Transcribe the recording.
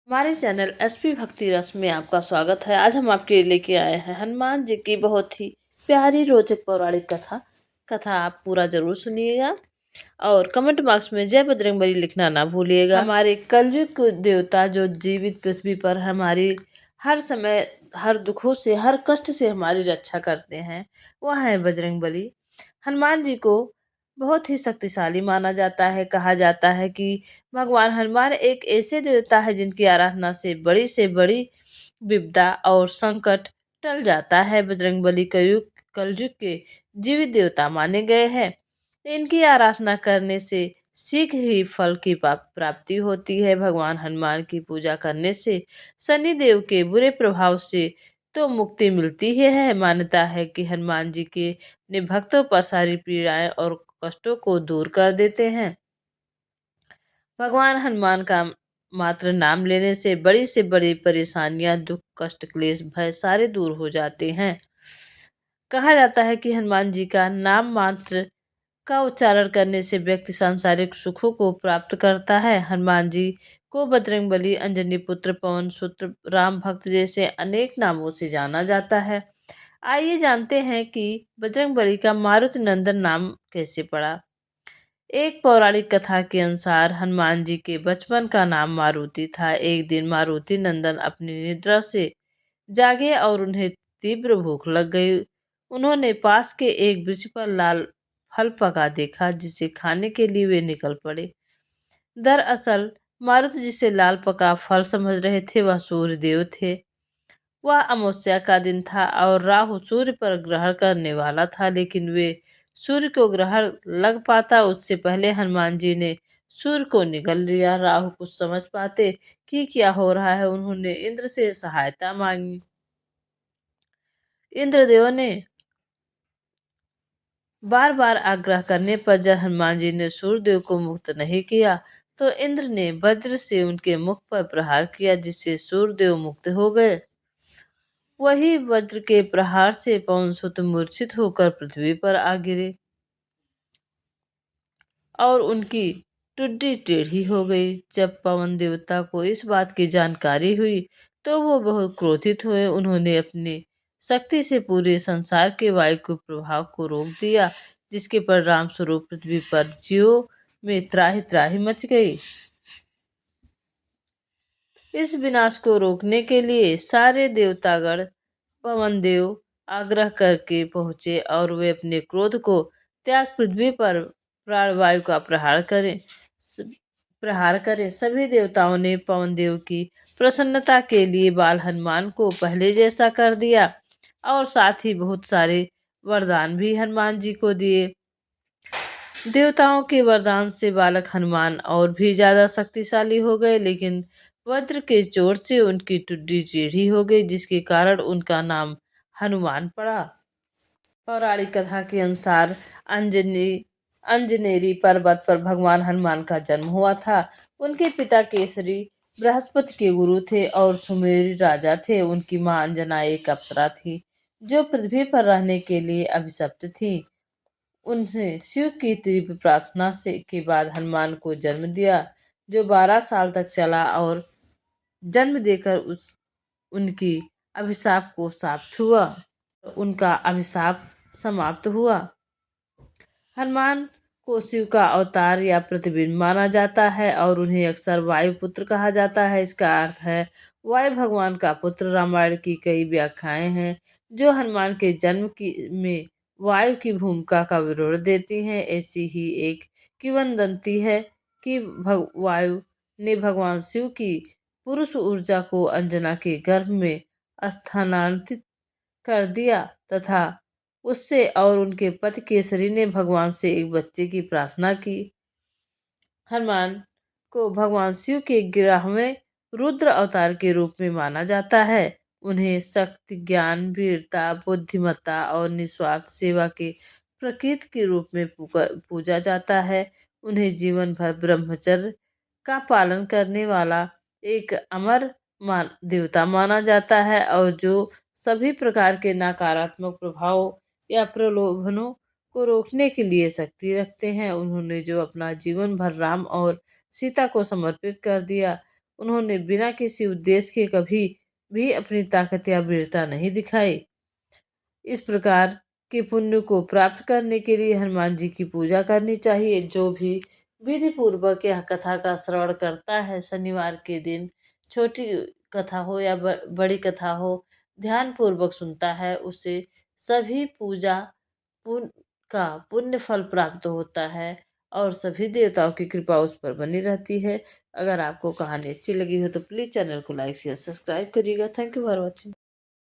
हमारे channel SP भक्ति रस में आपका स्वागत है। आज हम आपके लिए लेके आए हैं हनुमान जी की बहुत ही प्यारी रोचक पौराणिक कथा आप पूरा जरूर सुनिएगा और कमेंट बॉक्स में जय बजरंगबली लिखना ना भूलिएगा। हमारे कलयुग देवता जो जीवित पृथ्वी पर हमारी हर समय हर दुखों से हर कष्ट से हमारी रक्षा करते हैं, वह है बजरंगबली। हनुमान जी को बहुत ही शक्तिशाली माना जाता है। कहा जाता है कि भगवान हनुमान एक ऐसे देवता है जिनकी आराधना से बड़ी विपदा और संकट टल जाता है। बजरंगबली कलयुग के जीवित देवता माने गए हैं। इनकी आराधना करने से शीघ्र ही फल की प्राप्ति होती है। भगवान हनुमान की पूजा करने से शनि देव के बुरे प्रभाव से तो मुक्ति मिलती ही है। मान्यता है कि हनुमान जी के अपने भक्तों पर सारी पीड़ाएं और कष्टों को दूर कर देते हैं। भगवान हनुमान का मात्र नाम लेने से बड़ी परेशानियां, दुख, कष्ट, क्लेश, भय सारे दूर हो जाते हैं। कहा जाता है कि हनुमान जी का नाम मात्र का उच्चारण करने से व्यक्ति सांसारिक सुखों को प्राप्त करता है। हनुमान जी को बजरंगबली, अंजनी पुत्र, पवन सुत्र, राम भक्त जैसे अनेक नामों से जाना जाता है। आइए जानते हैं कि बजरंगबली का मारुति नंदन नाम कैसे पड़ा। एक पौराणिक कथा के अनुसार हनुमान जी के बचपन का नाम मारुति था। एक दिन मारुति नंदन अपनी निद्रा से जागे और उन्हें तीव्र भूख लग गई। उन्होंने पास के एक वृक्ष पर लाल फल पका देखा, जिसे खाने के लिए वे निकल पड़े। दरअसल मारुति जिसे लाल पका फल समझ रहे थे, वह सूर्य देव थे। वह अमावस्या का दिन था और राहु सूर्य पर ग्रहण करने वाला था, लेकिन वे सूर्य को ग्रहण लग पाता उससे पहले हनुमान जी ने सूर्य को निगल लिया। राहु कुछ समझ पाते कि क्या हो रहा है, उन्होंने इंद्र से सहायता मांगी। इंद्रदेव ने बार बार आग्रह करने पर जब हनुमान जी ने सूर्यदेव को मुक्त नहीं किया, तो इंद्र ने वज्र से उनके मुख पर प्रहार किया, जिससे सूर्यदेव मुक्त हो गए। वही वज्र के प्रहार से पवनसुत मूर्छित होकर पृथ्वी पर आ गिरे और उनकी टुड्डी टेढ़ी हो गई। जब पवन देवता को इस बात की जानकारी हुई, तो वो बहुत क्रोधित हुए। उन्होंने अपनी शक्ति से पूरे संसार के वायु के प्रभाव को रोक दिया, जिसके परिणाम स्वरूप पृथ्वी पर जीवों में त्राहि त्राहि मच गई। इस विनाश को रोकने के लिए सारे देवतागण पवन देव आग्रह करके पहुंचे और वे अपने क्रोध को त्याग पृथ्वी पर प्राणवायु का प्रहार करें। सभी देवताओं ने पवन देव की प्रसन्नता के लिए बाल हनुमान को पहले जैसा कर दिया और साथ ही बहुत सारे वरदान भी हनुमान जी को दिए। देवताओं के वरदान से बालक हनुमान और भी ज्यादा शक्तिशाली हो गए, लेकिन वज्र के चोट से उनकी टुड्डी टेढ़ी हो गई, जिसके कारण उनका नाम हनुमान पड़ा। पौराणिक कथा के अनुसार अंजनेरी पर्वत पर भगवान हनुमान का जन्म हुआ था। उनके पिता केसरी बृहस्पति के गुरु थे और सुमेरी राजा थे। उनकी मां अंजना एक अप्सरा थी, जो पृथ्वी पर रहने के लिए अभिशप्त थी। उनसे शिव की तीव्र प्रार्थना से के बाद हनुमान को जन्म दिया, जो 12 साल तक चला और जन्म देकर उनकी अभिशाप को समाप्त हुआ। उनका अभिशाप समाप्त हुआ। हनुमान को शिव का अवतार या प्रतिबिंब माना जाता है और उन्हें अक्सर वायु पुत्र कहा जाता है। इसका अर्थ है वायु भगवान का पुत्र। रामायण की कई व्याख्याएं हैं जो हनुमान के जन्म में वायु की भूमिका का विवरण देती हैं। ऐसी ही एक किंवदंती है कि वायु ने भगवान शिव की पुरुष ऊर्जा को अंजना के गर्भ में स्थानांतरित कर दिया तथा उससे और उनके पति केसरी ने भगवान से एक बच्चे की प्रार्थना की। हनुमान को भगवान शिव के 11वें रुद्र अवतार के रूप में माना जाता है। उन्हें शक्ति, ज्ञान, वीरता, बुद्धिमत्ता और निस्वार्थ सेवा के प्रतीक के रूप में पूजा जाता है। उन्हें जीवन भर ब्रह्मचर्य का पालन करने वाला एक अमर देवता माना जाता है और जो सभी प्रकार के नकारात्मक प्रभावों या प्रलोभनों को रोकने के लिए शक्ति रखते हैं। उन्होंने जो अपना जीवन भर राम और सीता को समर्पित कर दिया, उन्होंने बिना किसी उद्देश्य के कभी भी अपनी ताकत या वीरता नहीं दिखाई। इस प्रकार के पुण्य को प्राप्त करने के लिए हनुमान जी की पूजा करनी चाहिए। जो भी विधि पूर्वक यह कथा का श्रवण करता है शनिवार के दिन, छोटी कथा हो या बड़ी कथा हो, ध्यान पूर्वक सुनता है, उसे सभी पूजा पुण्य का पुण्य फल प्राप्त होता है और सभी देवताओं की कृपा उस पर बनी रहती है। अगर आपको कहानी अच्छी लगी हो तो प्लीज़ चैनल को लाइक शेयर सब्सक्राइब करिएगा। Thank you for watching.